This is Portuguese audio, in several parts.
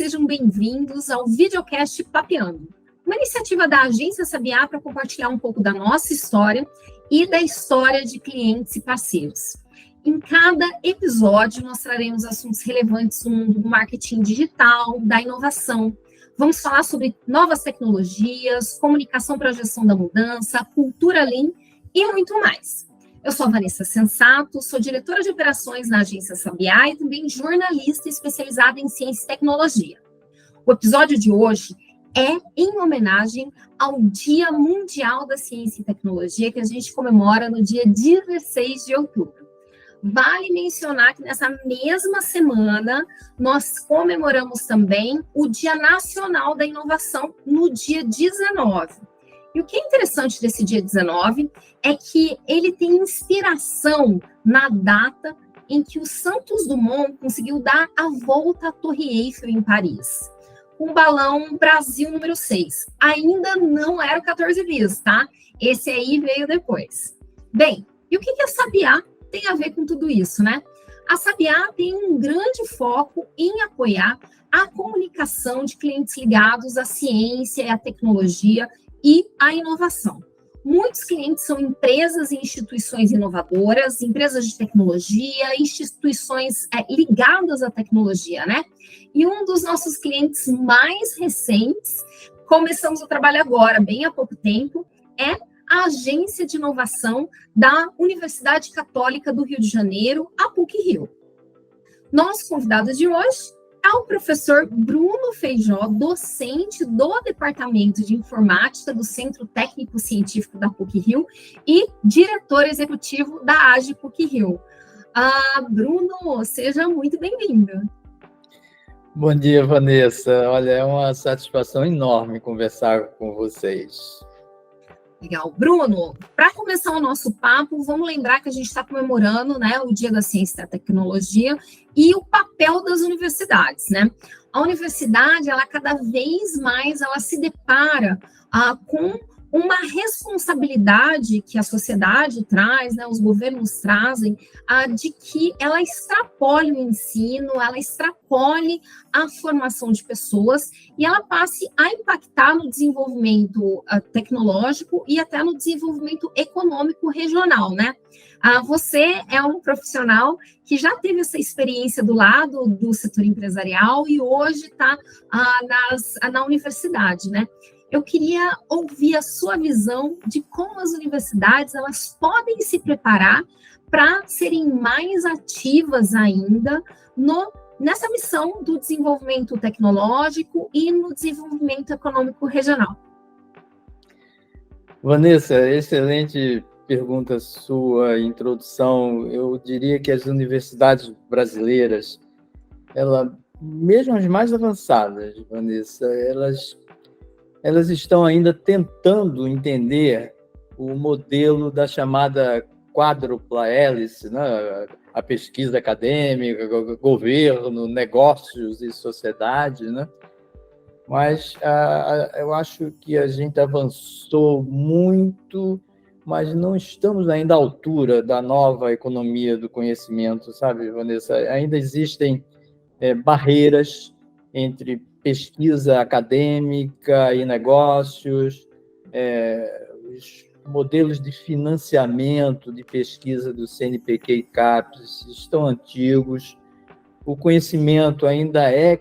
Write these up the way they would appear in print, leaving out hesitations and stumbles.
sejam bem-vindos ao videocast Papeando, uma iniciativa da Agência Sabiá para compartilhar um pouco da nossa história e da história de clientes e parceiros. Em cada episódio, nós traremos assuntos relevantes no mundo do marketing digital, da inovação. Vamos falar sobre novas tecnologias, comunicação para a gestão da mudança, cultura Lean e muito mais. Eu sou a Vanessa Sensato, sou diretora de operações na Agência Sabiá e também jornalista especializada em ciência e tecnologia. O episódio de hoje é em homenagem ao Dia Mundial da Ciência e Tecnologia, que a gente comemora no dia 16 de outubro. Vale mencionar que nessa mesma semana nós comemoramos também o Dia Nacional da Inovação no dia 19. E o que é interessante desse dia 19 é que ele tem inspiração na data em que o Santos Dumont conseguiu dar a volta à Torre Eiffel em Paris, com o balão Brasil número 6. Ainda não era o 14 bis, tá? Esse aí veio depois. Bem, e o que a Sabiá tem a ver com tudo isso, né? A Sabiá tem um grande foco em apoiar a comunicação de clientes ligados à ciência e à tecnologia e à inovação. Muitos clientes são empresas e instituições inovadoras, empresas de tecnologia, instituições ligadas à tecnologia, né? E um dos nossos clientes mais recentes, começamos o trabalho agora, bem há pouco tempo, é a Agência de Inovação da Universidade Católica do Rio de Janeiro, a PUC-Rio. Nosso convidado de hoje é o professor Bruno Feijó, docente do Departamento de Informática do Centro Técnico Científico da PUC-Rio e diretor executivo da AGE PUC-Rio. Bruno, seja muito bem-vindo. Bom dia, Vanessa. Olha, é uma satisfação enorme conversar com vocês. Legal. Bruno, para começar o nosso papo, vamos lembrar que a gente está comemorando, né, o Dia da Ciência e da Tecnologia e o papel das universidades, né? A universidade, ela cada vez mais, ela se depara com uma responsabilidade que a sociedade traz, né, os governos trazem, de que ela extrapole o ensino, ela extrapole a formação de pessoas e ela passe a impactar no desenvolvimento tecnológico e até no desenvolvimento econômico regional, né? Você é um profissional que já teve essa experiência do lado do setor empresarial e hoje está na universidade, né? Eu queria ouvir a sua visão de como as universidades elas podem se preparar para serem mais ativas ainda nessa missão do desenvolvimento tecnológico e no desenvolvimento econômico regional. Vanessa, excelente pergunta sua, introdução. Eu diria que as universidades brasileiras, mesmo as mais avançadas, Vanessa, elas estão ainda tentando entender o modelo da chamada quádrupla hélice, né? A pesquisa acadêmica, governo, negócios e sociedade, né? Mas eu acho que a gente avançou muito, mas não estamos ainda à altura da nova economia do conhecimento, sabe, Vanessa? Ainda existem barreiras entre pesquisa acadêmica e negócios, os modelos de financiamento de pesquisa do CNPq e CAPES estão antigos, o conhecimento ainda é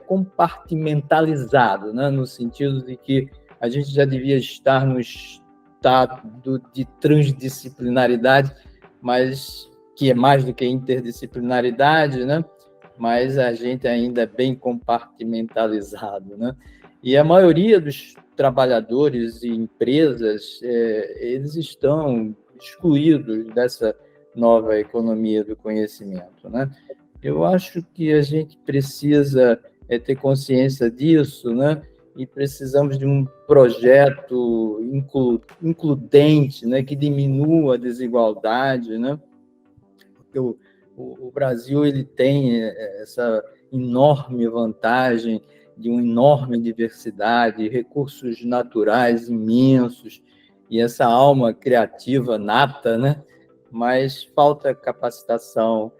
compartimentalizado, né? No sentido de que a gente já devia estar no estado de transdisciplinaridade, mas que é mais do que interdisciplinaridade, né? Mas a gente ainda é bem compartimentalizado, né? E a maioria dos trabalhadores e empresas, eles estão excluídos dessa nova economia do conhecimento, né? Eu acho que a gente precisa ter consciência disso, né? E precisamos de um projeto includente, né? Que diminua a desigualdade, né? Porque o Brasil ele tem essa enorme vantagem de uma enorme diversidade, recursos naturais imensos e essa alma criativa nata, né? Mas falta capacitação,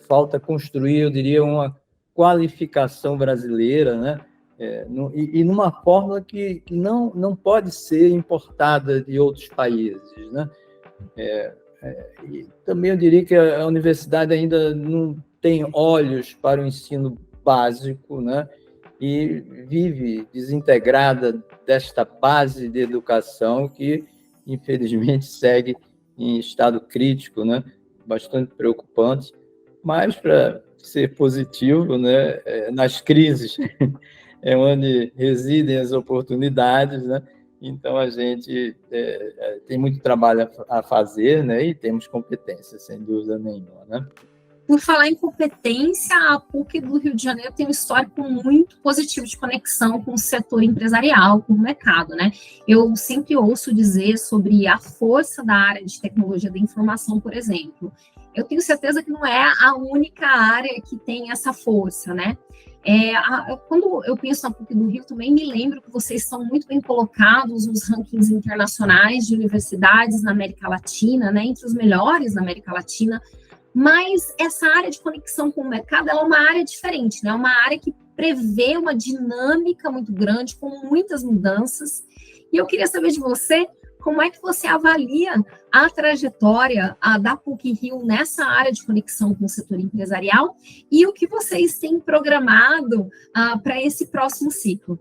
falta construir, eu diria, uma qualificação brasileira, né? E numa fórmula que não pode ser importada de outros países, né? E também eu diria que a universidade ainda não tem olhos para o ensino básico, né? E vive desintegrada desta base de educação que, infelizmente, segue em estado crítico, né? Bastante preocupante, mas para ser positivo, né? Nas crises é onde residem as oportunidades, né? Então, a gente tem muito trabalho a fazer, né? E temos competência, sem dúvida nenhuma, né? Por falar em competência, a PUC do Rio de Janeiro tem um histórico muito positivo de conexão com o setor empresarial, com o mercado, né? Eu sempre ouço dizer sobre a força da área de tecnologia da informação, por exemplo. Eu tenho certeza que não é a única área que tem essa força, né? Quando eu penso na PUC do Rio, também me lembro que vocês estão muito bem colocados nos rankings internacionais de universidades na América Latina, né? Entre os melhores na América Latina. Mas essa área de conexão com o mercado ela é uma área diferente, né? É uma área que prevê uma dinâmica muito grande, com muitas mudanças. E eu queria saber de você, como é que você avalia a trajetória da PUC-Rio nessa área de conexão com o setor empresarial e o que vocês têm programado para esse próximo ciclo?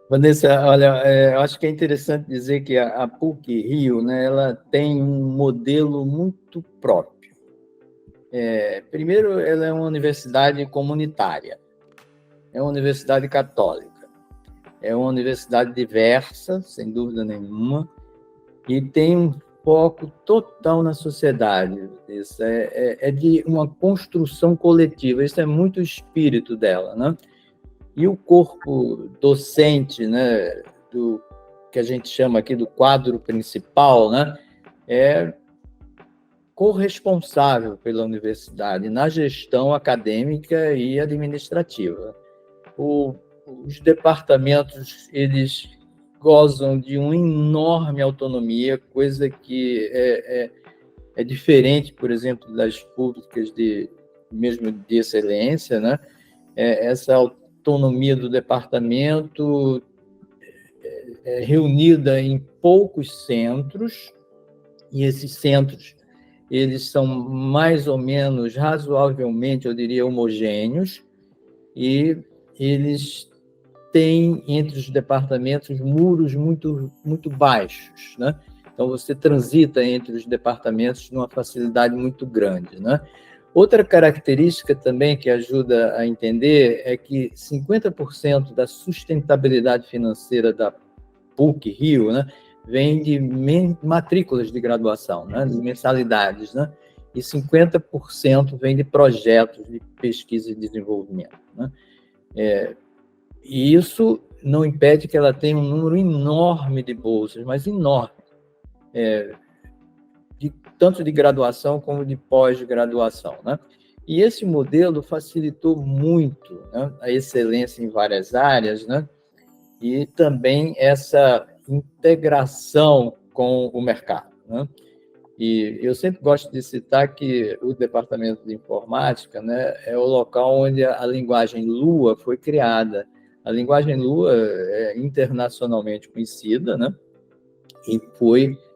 Vanessa, olha, eu acho que é interessante dizer que a PUC-Rio, né, ela tem um modelo muito próprio. Primeiro, ela é uma universidade comunitária, é uma universidade católica, é uma universidade diversa, sem dúvida nenhuma, e tem um foco total na sociedade. Isso é de uma construção coletiva, isso é muito o espírito dela, né? E o corpo docente, né, do que a gente chama aqui do quadro principal, né, é corresponsável pela universidade na gestão acadêmica e administrativa. Os departamentos, eles gozam de uma enorme autonomia, coisa que é diferente, por exemplo, das públicas mesmo de excelência, né? Essa autonomia do departamento é reunida em poucos centros, e esses centros eles são mais ou menos, razoavelmente, eu diria, homogêneos, e eles têm, entre os departamentos, muros muito, muito baixos, né? Então, você transita entre os departamentos numa facilidade muito grande, né? Outra característica também que ajuda a entender é que 50% da sustentabilidade financeira da PUC-Rio, né, vem de matrículas de graduação, né, de mensalidades, né, e 50% vem de projetos de pesquisa e desenvolvimento, né. E isso não impede que ela tenha um número enorme de bolsas, mas enorme, tanto de graduação como de pós-graduação, né. E esse modelo facilitou muito, né, a excelência em várias áreas, né, e também essa integração com o mercado, né? E eu sempre gosto de citar que o departamento de informática, né, é o local onde a linguagem Lua foi criada. A linguagem Lua é internacionalmente conhecida, né, e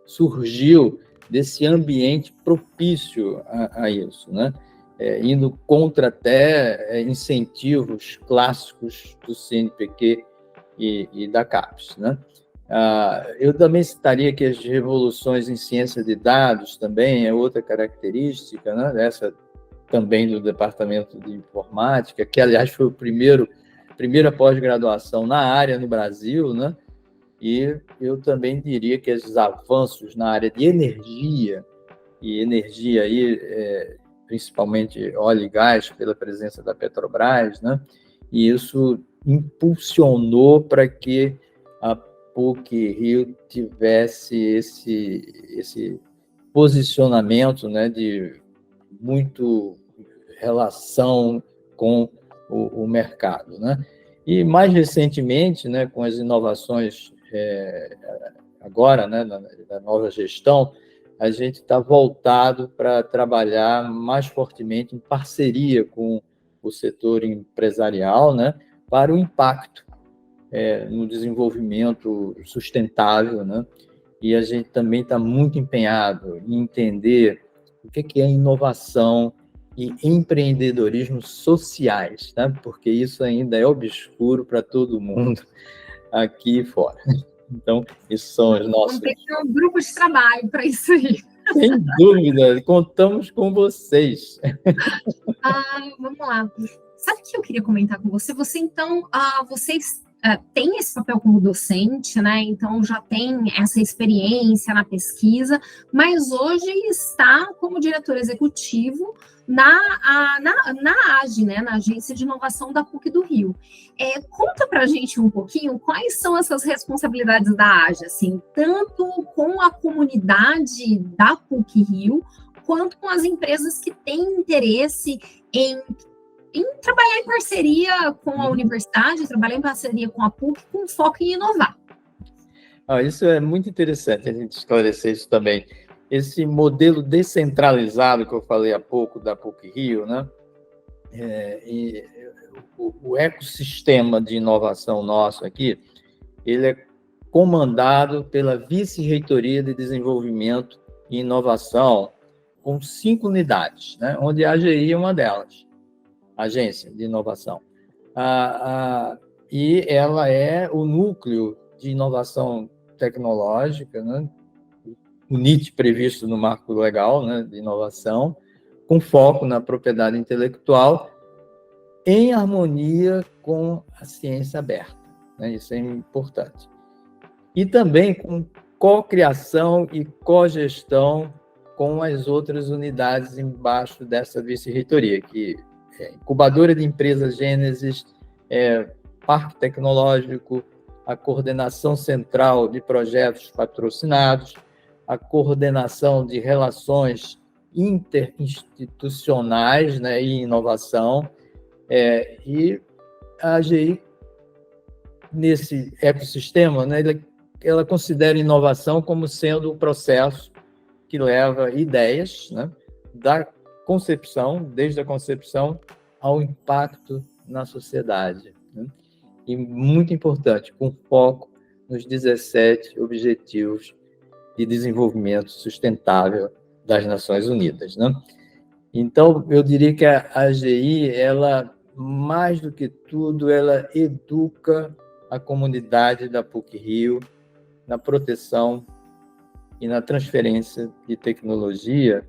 surgiu desse ambiente propício a isso, né? Indo contra até incentivos clássicos do CNPq e da CAPES, né? Eu também citaria que as revoluções em ciência de dados também é outra característica, né? Essa também do departamento de informática, que, aliás, foi a primeira pós-graduação na área no Brasil, né? E eu também diria que esses avanços na área de energia, e energia aí, principalmente óleo e gás, pela presença da Petrobras, né? E isso impulsionou para que a PUC-Rio tivesse esse posicionamento, né, de muito relação com o mercado, né? E mais recentemente, né, com as inovações agora, né, da nova gestão, a gente está voltado para trabalhar mais fortemente em parceria com o setor empresarial, né, para o impacto no desenvolvimento sustentável, né? E a gente também está muito empenhado em entender o que é inovação e empreendedorismo sociais, né? Porque isso ainda é obscuro para todo mundo aqui fora. Então, esses são os nossos... Vamos ter que ter um grupo de trabalho para isso aí. Sem dúvida, contamos com vocês. Vamos lá. Sabe o que eu queria comentar com você? Vocês têm esse papel como docente, né? Então já tem essa experiência na pesquisa, mas hoje está como diretor executivo na AGE, né? Na Agência de Inovação da PUC do Rio. Conta para a gente um pouquinho quais são essas responsabilidades da AGE, assim, tanto com a comunidade da PUC Rio, quanto com as empresas que têm interesse em trabalhar em parceria com a universidade, trabalhar em parceria com a PUC, com foco em inovar. Isso é muito interessante a gente esclarecer isso também. Esse modelo descentralizado que eu falei há pouco da PUC Rio, né? E o ecossistema de inovação nosso aqui, ele é comandado pela Vice-Reitoria de Desenvolvimento e Inovação, com 5 unidades, né? Onde a AGI é uma delas. Agência de Inovação. E ela é o núcleo de inovação tecnológica, né? O NIT previsto no marco legal, né, de inovação, com foco na propriedade intelectual, em harmonia com a ciência aberta, né? Isso é importante. E também com cocriação e cogestão com as outras unidades embaixo dessa vice-reitoria, que incubadora de empresas Gênesis, Parque Tecnológico, a coordenação central de projetos patrocinados, a coordenação de relações interinstitucionais, né, e inovação, e a AGI, nesse ecossistema, né, ela considera inovação como sendo o processo que leva ideias, né, da concepção, desde a concepção ao impacto na sociedade, né? E muito importante, com foco nos 17 Objetivos de Desenvolvimento Sustentável das Nações Unidas, né? Então, eu diria que a AGI, ela, mais do que tudo, ela educa a comunidade da PUC Rio na proteção e na transferência de tecnologia,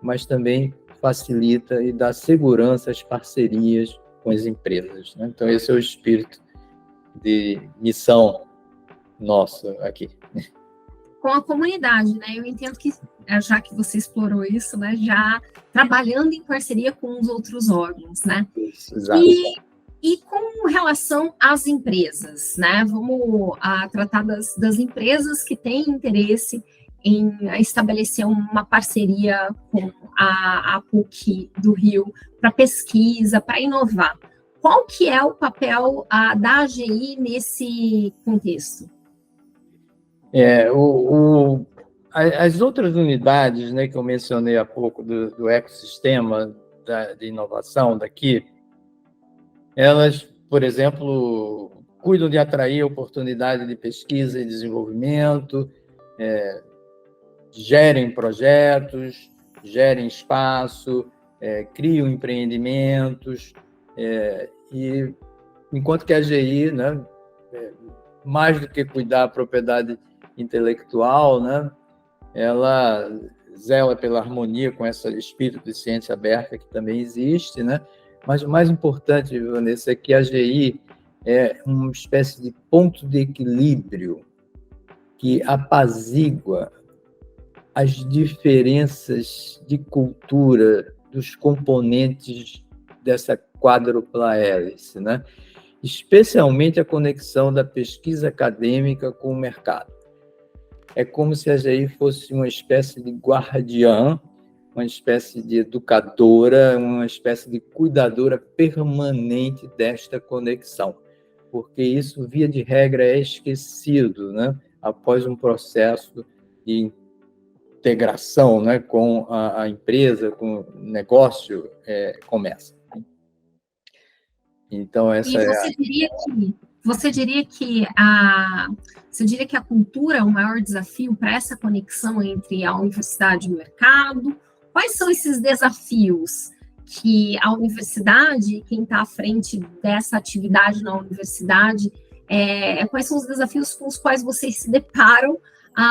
mas também facilita e dá segurança às parcerias com as empresas, né? Então, esse é o espírito de missão nosso aqui. Com a comunidade, né? Eu entendo que, já que você explorou isso, né, já trabalhando em parceria com os outros órgãos, né? Isso, exato. E com relação às empresas, né? Vamos tratar das empresas que têm interesse em estabelecer uma parceria com a PUC do Rio para pesquisa, para inovar. Qual que é o papel da AGI nesse contexto? As outras unidades, né, que eu mencionei há pouco do ecossistema de inovação daqui, elas, por exemplo, cuidam de atrair oportunidade de pesquisa e desenvolvimento, gerem projetos, gerem espaço, criam empreendimentos, e enquanto que a AGI, né, mais do que cuidar da propriedade intelectual, né, ela zela pela harmonia com esse espírito de ciência aberta que também existe, né? Mas o mais importante, Vanessa, é que a AGI é uma espécie de ponto de equilíbrio que apazigua as diferenças de cultura dos componentes dessa quádrupla hélice, né? Especialmente a conexão da pesquisa acadêmica com o mercado. É como se a AGI fosse uma espécie de guardiã, uma espécie de educadora, uma espécie de cuidadora permanente desta conexão, porque isso, via de regra, é esquecido, né, após um processo de integração, né, com a empresa, com o negócio, começa. Então, essa E é você diria que a cultura é o maior desafio para essa conexão entre a universidade e o mercado? Quais são esses desafios que a universidade, quem está à frente dessa atividade na universidade, quais são os desafios com os quais vocês se deparam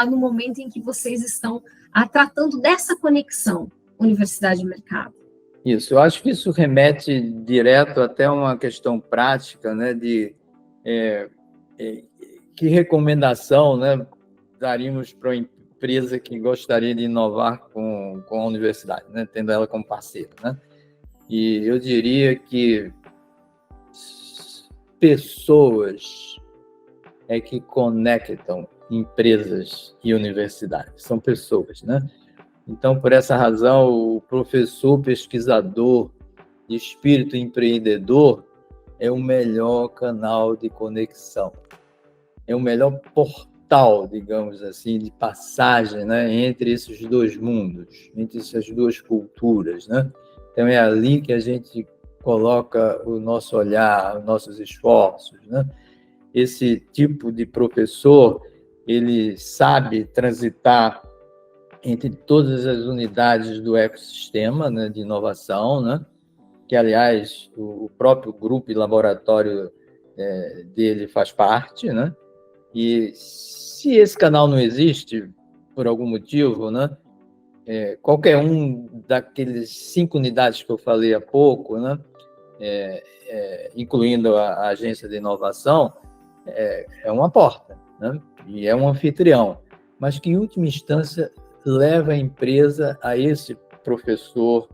no momento em que vocês estão tratando dessa conexão universidade e mercado? Isso, eu acho que isso remete direto até uma questão prática, né, de que recomendação, né, daríamos para uma empresa que gostaria de inovar com a universidade, né, tendo ela como parceira, né? E eu diria que pessoas é que conectam empresas e universidades, são pessoas, né? Então, por essa razão, o professor pesquisador de espírito empreendedor é o melhor canal de conexão, é o melhor portal, digamos assim, de passagem, né, entre esses dois mundos, entre essas duas culturas, né? Então, é ali que a gente coloca o nosso olhar, os nossos esforços, né? Esse tipo de professor, ele sabe transitar entre todas as unidades do ecossistema, né, de inovação, né, que, aliás, o próprio grupo e laboratório dele faz parte, né? E se esse canal não existe, por algum motivo, né, qualquer um daqueles 5 unidades que eu falei há pouco, né, incluindo a agência de inovação, é uma porta, né, e é um anfitrião, mas que, em última instância, leva a empresa a esse professor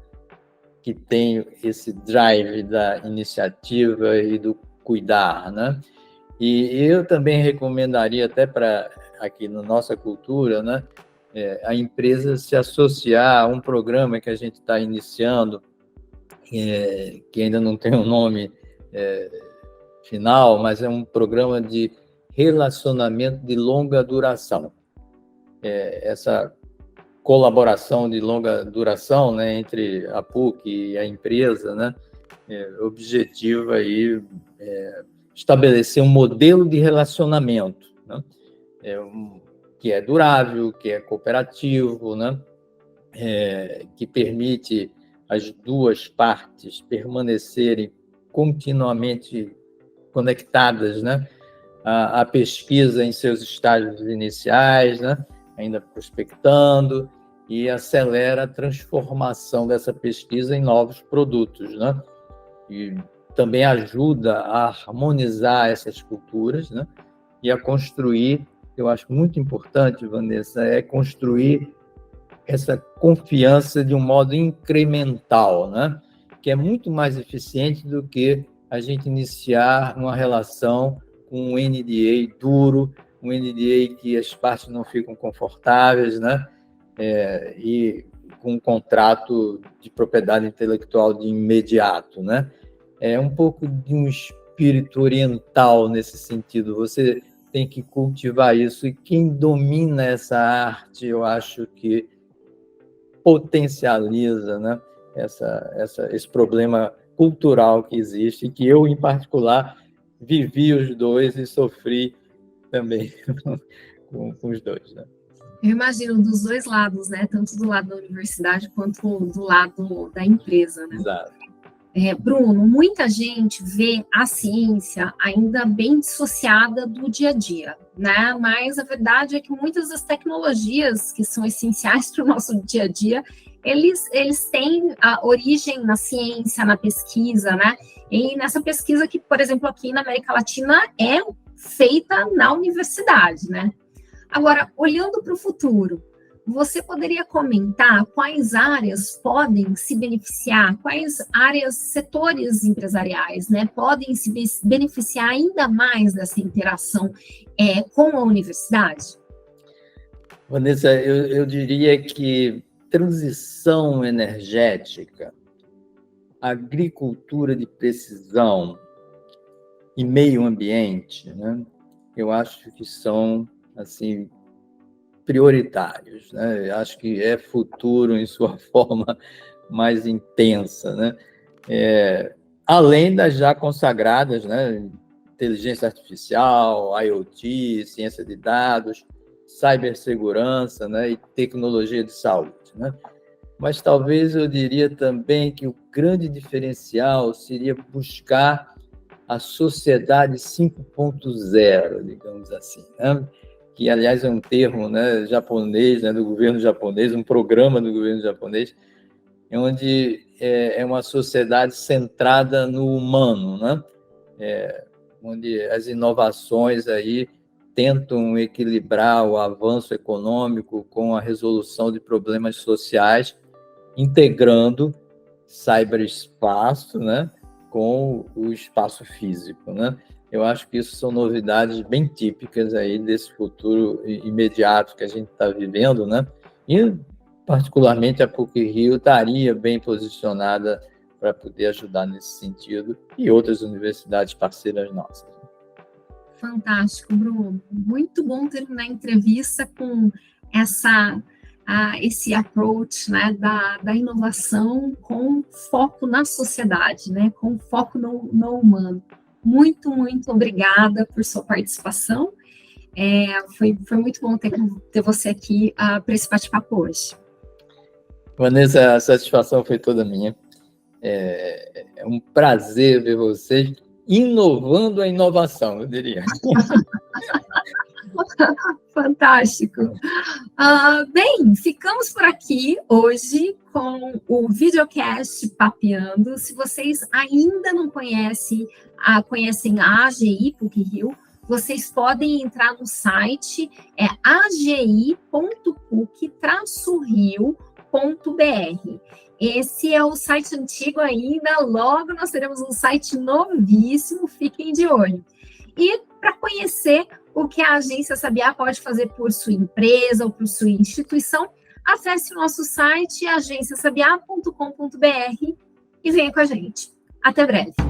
que tem esse drive da iniciativa e do cuidar, né? E eu também recomendaria, até para aqui na nossa cultura, né, a empresa se associar a um programa que a gente está iniciando, que ainda não tem um nome final, mas é um programa de relacionamento de longa duração. Essa colaboração de longa duração, né, entre a PUC e a empresa, né, objetiva aí estabelecer um modelo de relacionamento, né, que é durável, que é cooperativo, né, que permite as duas partes permanecerem continuamente conectadas, né, à pesquisa em seus estágios iniciais, né, ainda prospectando, e acelera a transformação dessa pesquisa em novos produtos, né? E também ajuda a harmonizar essas culturas, né? E a construir, eu acho muito importante, Vanessa, construir essa confiança de um modo incremental, né? Que é muito mais eficiente do que a gente iniciar uma relação com um NDA duro, um NDA que as partes não ficam confortáveis, né? E com um contrato de propriedade intelectual de imediato, né? É um pouco de um espírito oriental nesse sentido. Você tem que cultivar isso, e quem domina essa arte, eu acho que potencializa, né, esse problema cultural que existe, e que eu, em particular, vivi os dois e sofri também com os dois, né? Eu imagino dos dois lados, né? Tanto do lado da universidade quanto do lado da empresa, né? Exato. Bruno, muita gente vê a ciência ainda bem dissociada do dia a dia, né? Mas a verdade é que muitas das tecnologias que são essenciais para o nosso dia a dia, eles têm a origem na ciência, na pesquisa, né? E nessa pesquisa que, por exemplo, aqui na América Latina é feita na universidade, né? Agora, olhando para o futuro, você poderia comentar quais áreas podem se beneficiar, quais áreas, setores empresariais, né, podem se beneficiar ainda mais dessa interação com a universidade? Vanessa, eu diria que transição energética, agricultura de precisão e meio ambiente, né, eu acho que são, assim, prioritários, né? Eu acho que é futuro em sua forma mais intensa, né? além das já consagradas, né? Inteligência artificial, IoT, ciência de dados, cibersegurança, né? E tecnologia de saúde, né? Mas talvez eu diria também que o grande diferencial seria buscar a sociedade 5.0, digamos assim, né? Que, aliás, é um termo, né, japonês, né, do governo japonês, um programa do governo japonês, onde é uma sociedade centrada no humano, né? Onde as inovações aí tentam equilibrar o avanço econômico com a resolução de problemas sociais, integrando cyberespaço, né, com o espaço físico, né? Eu acho que isso são novidades bem típicas aí desse futuro imediato que a gente está vivendo, né? E, particularmente, a PUC-Rio estaria bem posicionada para poder ajudar nesse sentido, e outras universidades parceiras nossas. Fantástico, Bruno. Muito bom terminar a entrevista com esse approach, né, da inovação com foco na sociedade, né, com foco no humano. Muito, muito obrigada por sua participação. Foi muito bom ter você aqui para esse bate-papo hoje. Vanessa, a satisfação foi toda minha. É um prazer ver vocês inovando a inovação, eu diria. Fantástico. Bem, ficamos por aqui hoje com o videocast Papeando. Se vocês ainda não conhecem a AGI PUC-Rio, vocês podem entrar no site, agi.puc-rio.br. Esse é o site antigo ainda, logo nós teremos um site novíssimo, fiquem de olho. E para conhecer o que a Agência Sabiá pode fazer por sua empresa ou por sua instituição, acesse o nosso site agenciasabiá.com.br e venha com a gente. Até breve.